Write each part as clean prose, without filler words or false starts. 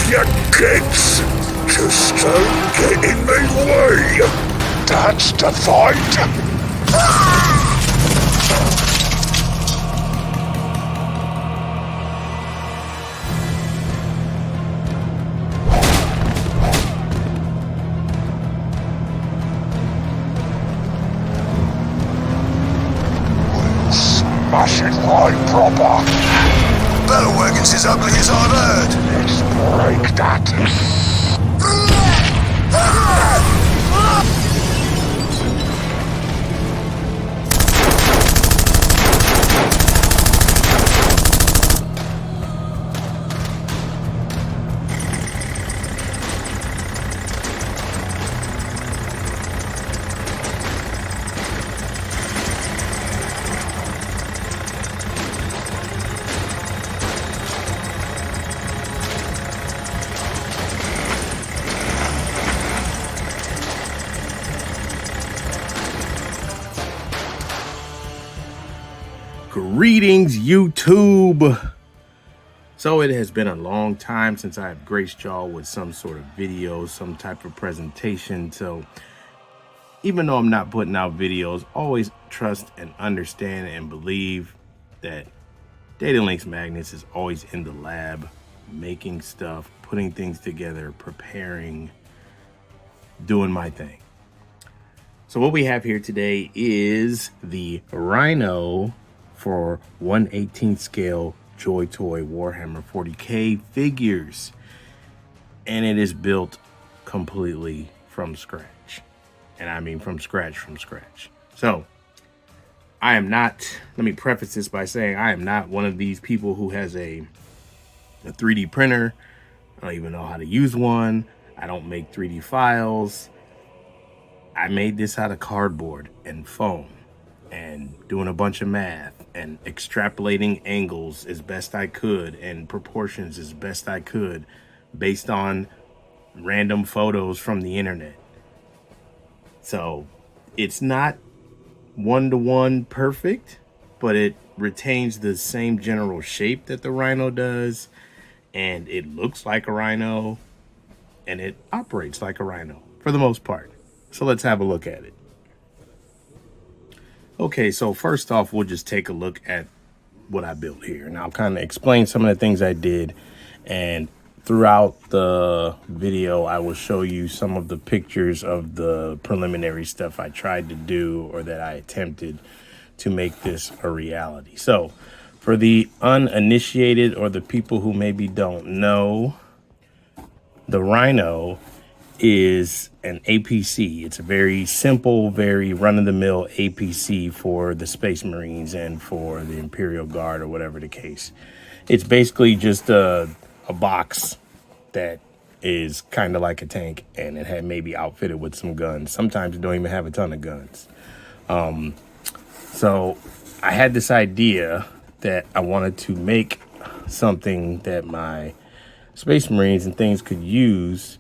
You kids! Just don't get in my way! That's the fight! Smash it right proper! Battle wagon's as ugly as I've heard. Let's break that! Greetings, YouTube. So it has been a long time since I have graced y'all with some sort of video, some type of presentation. So even though I'm not putting out videos, always trust and understand and believe that Data Links Magnus is always in the lab, making stuff, putting things together, preparing, doing my thing. So what we have here today is the Rhino for 1/18 scale JoyToy Warhammer 40K figures. And it is built completely from scratch. And I mean from scratch. So I am not, let me preface this by saying I am not one of these people who has a 3D printer. I don't even know how to use one. I don't make 3D files. I made this out of cardboard and foam and doing a bunch of math and extrapolating angles as best I could and proportions as best I could based on random photos from the internet. So it's not one-to-one perfect, but it retains the same general shape that the Rhino does, and it looks like a Rhino, and it operates like a Rhino for the most part. So let's have a look at it. Okay, so first off, we'll just take a look at what I built here. And I'll kind of explain some of the things I did. And throughout the video, I will show you some of the pictures of the preliminary stuff I tried to do or that I attempted to make this a reality. So for the uninitiated or the people who maybe don't know, the Rhino is an APC. It's a very simple, very run-of-the-mill APC for the Space Marines and for the Imperial Guard or whatever the case. It's basically just a box that is kind of like a tank, and it had maybe outfitted with some guns. Sometimes it don't even have a ton of guns. So I had this idea that I wanted to make something that my Space Marines and things could use,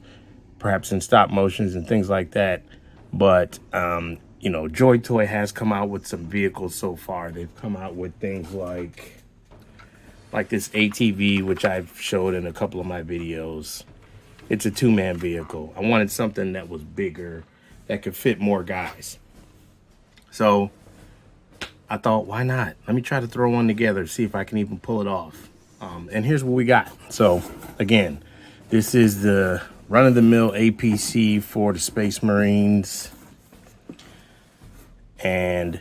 perhaps in stop motions and things like that. But, you know, JoyToy has come out with some vehicles so far. They've come out with things like this ATV, which I've showed in a couple of my videos. It's a two-man vehicle. I wanted something that was bigger, that could fit more guys. So I thought, why not? Let me try to throw one together, see if I can even pull it off. And here's what we got. So again, this is the run-of-the-mill APC for the Space Marines, and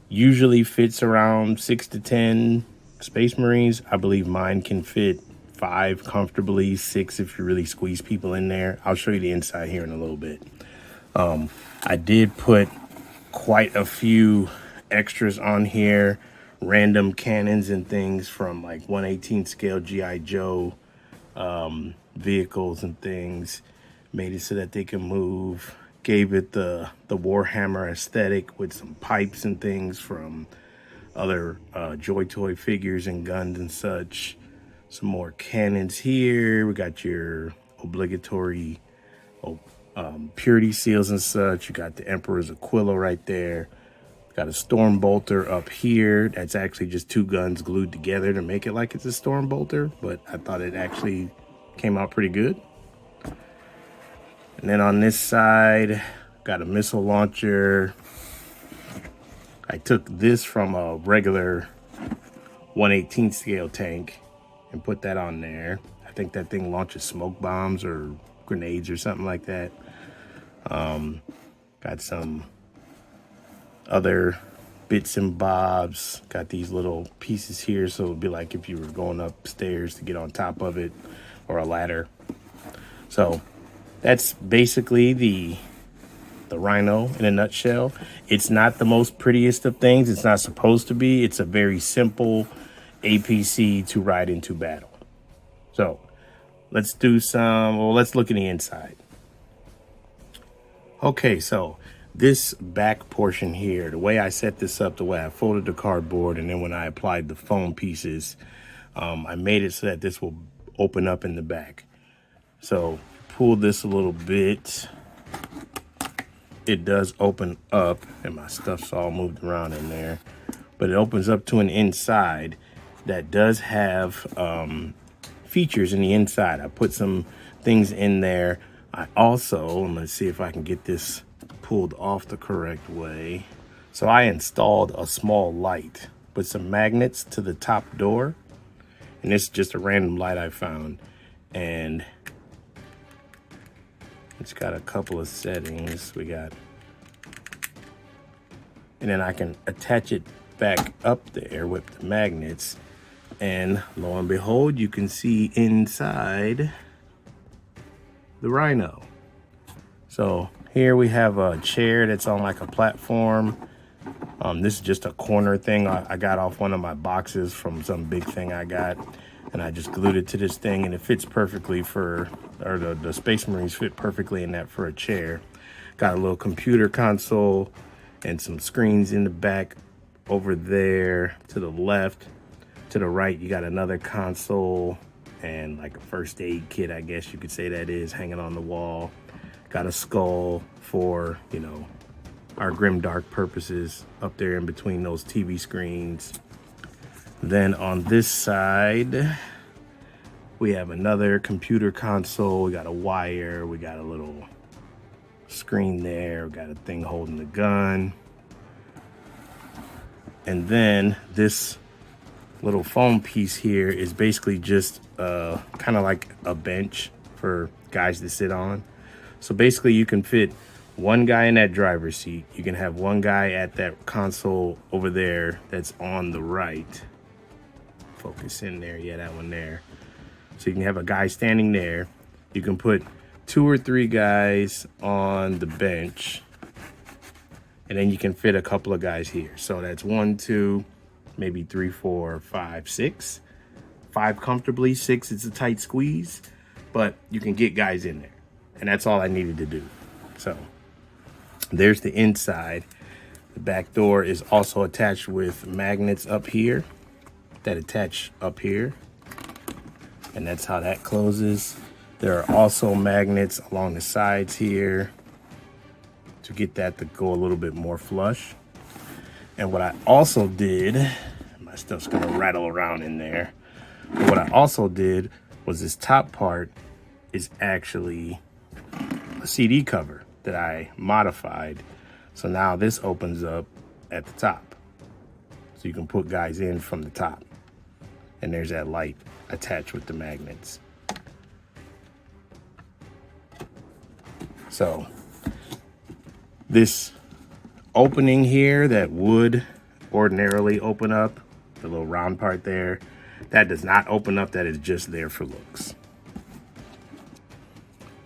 usually fits around 6 to 10 Space Marines. I believe mine can fit 5 comfortably, 6 if you really squeeze people in there. I'll show you the inside here in a little bit. I did put quite a few extras on here, random cannons and things from like 1/18 scale G.I. Joe vehicles and things, made it so that they can move, gave it the Warhammer aesthetic with some pipes and things from other JoyToy figures and guns and such. Some more cannons here. We got your obligatory purity seals and such. You got the Emperor's Aquila right there. Got a storm bolter up here. That's actually just 2 guns glued together to make it like it's a storm bolter, but I thought it actually came out pretty good. And then on this side, got a missile launcher. I took this from a regular 1/18 scale tank and put that on there. I think that thing launches smoke bombs or grenades or something like that. Got some other bits and bobs. Got these little pieces here, so it'd be like if you were going upstairs to get on top of it, or a ladder. So that's basically the Rhino in a nutshell. It's not the most prettiest of things. It's not supposed to be. It's a very simple APC to ride into battle. So let's do let's look in the inside. Okay, so this back portion here, the way I set this up, the way I folded the cardboard, and then when I applied the foam pieces, I made it so that this will open up in the back. So pull this a little bit, it does open up, and my stuff's all moved around in there, but it opens up to an inside that does have features in the inside. I put some things in there. I also, let's see if I can get this pulled off the correct way. So I installed a small light with some magnets to the top door, and this is just a random light I found, and it's got a couple of settings. And then I can attach it back up there with the magnets, and lo and behold, you can see inside the Rhino. So here we have a chair that's on like a platform. This is just a corner thing I got off one of my boxes from some big thing I got, and I just glued it to this thing, and it fits perfectly the Space Marines fit perfectly in that for a chair. Got a little computer console and some screens in the back over there to the left. To the right, you got another console and like a first aid kit, I guess you could say that is, hanging on the wall. Got a skull for, you know, our grimdark purposes up there in between those TV screens. Then on this side, we have another computer console. We got a wire, we got a little screen there, we got a thing holding the gun. And then this little foam piece here is basically just kind of like a bench for guys to sit on. So basically you can fit one guy in that driver's seat. You can have one guy at that console over there that's on the right. Focus in there, yeah, that one there. So you can have a guy standing there. You can put 2 or 3 guys on the bench, and then you can fit a couple of guys here. So that's 1, 2, maybe 3, 4, 5, 6. 5 comfortably, 6 it's a tight squeeze, but you can get guys in there. And that's all I needed to do. So there's the inside. The back door is also attached with magnets up here that attach up here. And that's how that closes. There are also magnets along the sides here to get that to go a little bit more flush. And what I also did, my stuff's gonna rattle around in there. But what I also did was this top part is actually a CD cover that I modified. So now this opens up at the top. So you can put guys in from the top. And there's that light attached with the magnets. So this opening here that would ordinarily open up, the little round part there, that does not open up. That is just there for looks.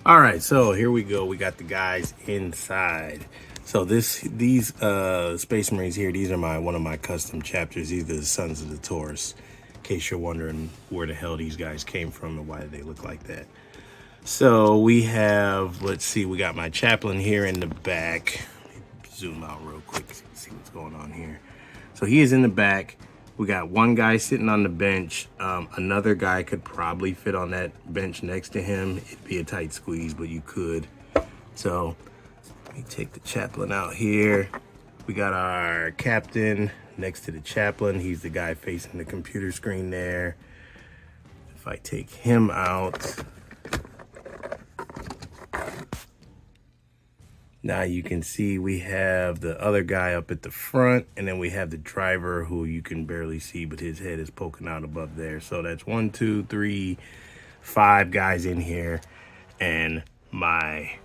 All right, so here we go. We got the guys inside. So these Space Marines here, these are one of my custom chapters. These are the Sons of the Taurus, in case you're wondering where the hell these guys came from and why they look like that. So we have, let's see, we got my chaplain here in the back. Let me zoom out real quick, see what's going on here. So he is in the back. We got one guy sitting on the bench. Another guy could probably fit on that bench next to him. It'd be a tight squeeze, but you could. So let me take the chaplain out here. We got our captain next to the chaplain. He's the guy facing the computer screen there. If I take him out, Now you can see we have the other guy up at the front, and then we have the driver who you can barely see, but his head is poking out above there. So that's 1, 2, 3, 5 guys in here, and my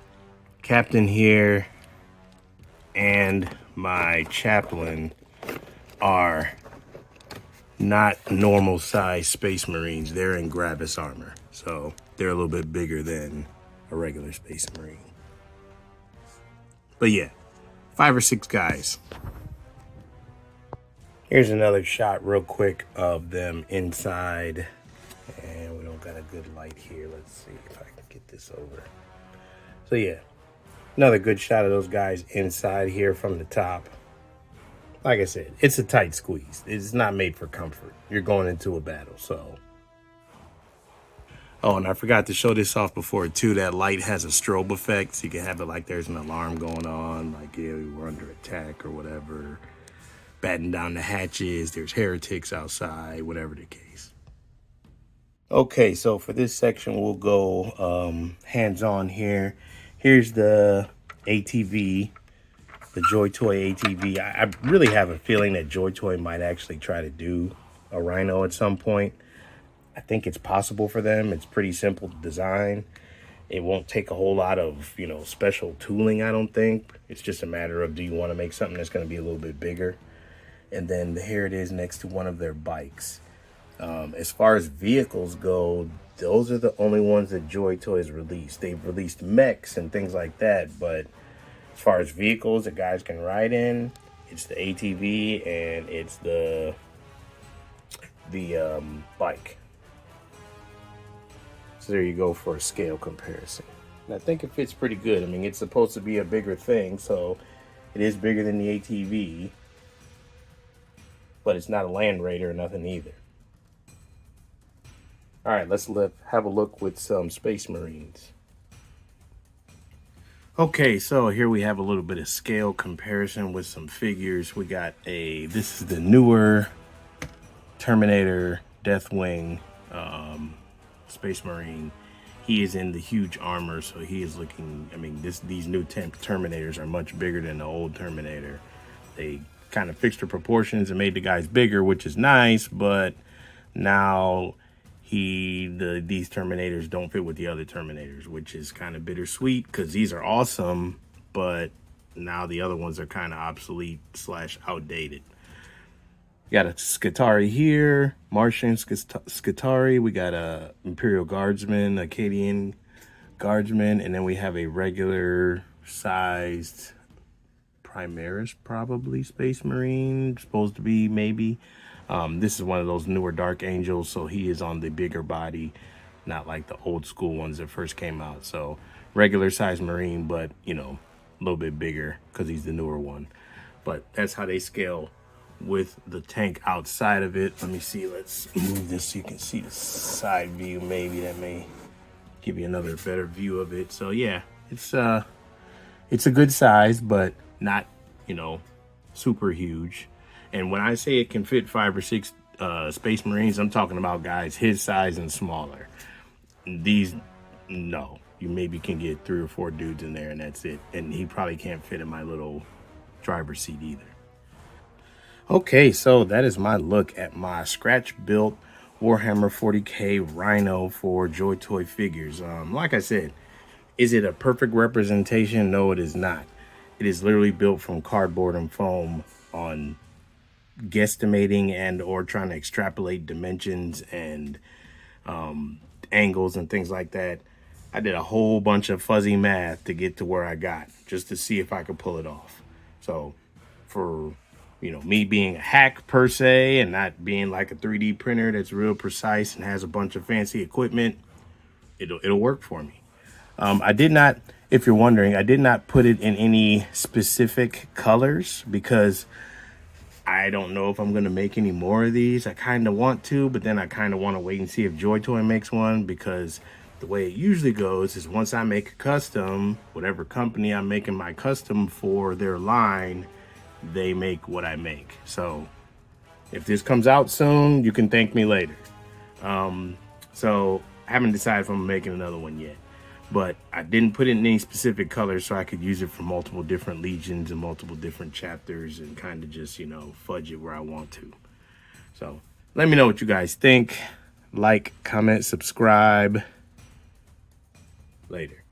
captain here and my chaplain are not normal size Space Marines. They're in Gravis armor, so they're a little bit bigger than a regular Space Marine. But yeah, 5 or 6 guys. Here's another shot real quick of them inside. And we don't got a good light here. Let's see if I can get this over. So yeah, another good shot of those guys inside here from the top. Like I said, it's a tight squeeze. It's not made for comfort. You're going into a battle, so. Oh, and I forgot to show this off before too. That light has a strobe effect, so you can have it like there's an alarm going on, like yeah, we're under attack or whatever. Batten down the hatches, there's heretics outside, whatever the case. Okay, so for this section, we'll go hands-on here. Here's the ATV, the JoyToy ATV. I really have a feeling that JoyToy might actually try to do a Rhino at some point. I think it's possible for them. It's pretty simple design. It won't take a whole lot of, special tooling, I don't think. It's just a matter of, do you want to make something that's going to be a little bit bigger? And then here it is next to one of their bikes. As far as vehicles go, those are the only ones that JoyToy has released. They've released mechs and things like that, but as far as vehicles that guys can ride in, it's the ATV and it's the bike. So there you go for a scale comparison. And I think it fits pretty good. I mean, it's supposed to be a bigger thing, so it is bigger than the ATV, but it's not a Land Raider or nothing either. All right, let's have a look with some Space Marines. Okay, so here we have a little bit of scale comparison with some figures. We got this is the newer Terminator Deathwing Space Marine. He is in the huge armor, so he is looking, these new Terminators are much bigger than the old Terminator. They kind of fixed the proportions and made the guys bigger, which is nice, but now these Terminators don't fit with the other Terminators, which is kind of bittersweet because these are awesome, but now the other ones are kind of obsolete / outdated. We got a Skitarii here, Martian Skitarii. We got a Imperial Guardsman, Acadian Guardsman, and then we have a regular sized Primaris, probably Space Marine, supposed to be maybe. This is one of those newer Dark Angels, so he is on the bigger body, not like the old school ones that first came out. So regular size Marine, but a little bit bigger because he's the newer one. But that's how they scale with the tank outside of it. Let me see, let's move this so you can see the side view. Maybe that may give you another better view of it. So yeah, it's a good size, but not super huge. And when I say it can fit 5 or 6 Space Marines, I'm talking about guys his size and smaller. These, no, you maybe can get 3 or 4 dudes in there and that's it. And he probably can't fit in my little driver's seat either. Okay, so that is my look at my scratch-built Warhammer 40K Rhino for JoyToy figures. Like I said, is it a perfect representation? No, it is not. It is literally built from cardboard and foam on guesstimating and or trying to extrapolate dimensions and angles and things like that. I did a whole bunch of fuzzy math to get to where I got, just to see if I could pull it off. So for me being a hack per se and not being like a 3D printer that's real precise and has a bunch of fancy equipment, it'll work for me. I did not, if you're wondering, I did not put it in any specific colors because I don't know if I'm going to make any more of these. I kind of want to, but then I kind of want to wait and see if JoyToy makes one, because the way it usually goes is once I make a custom, whatever company I'm making my custom for their line, they make what I make. So if this comes out soon, you can thank me later. So I haven't decided if I'm making another one yet. but I didn't put it in any specific color so I could use it for multiple different legions and multiple different chapters and kind of just, you know, fudge it where I want to. So let me know what you guys think. Like, comment, subscribe. Later.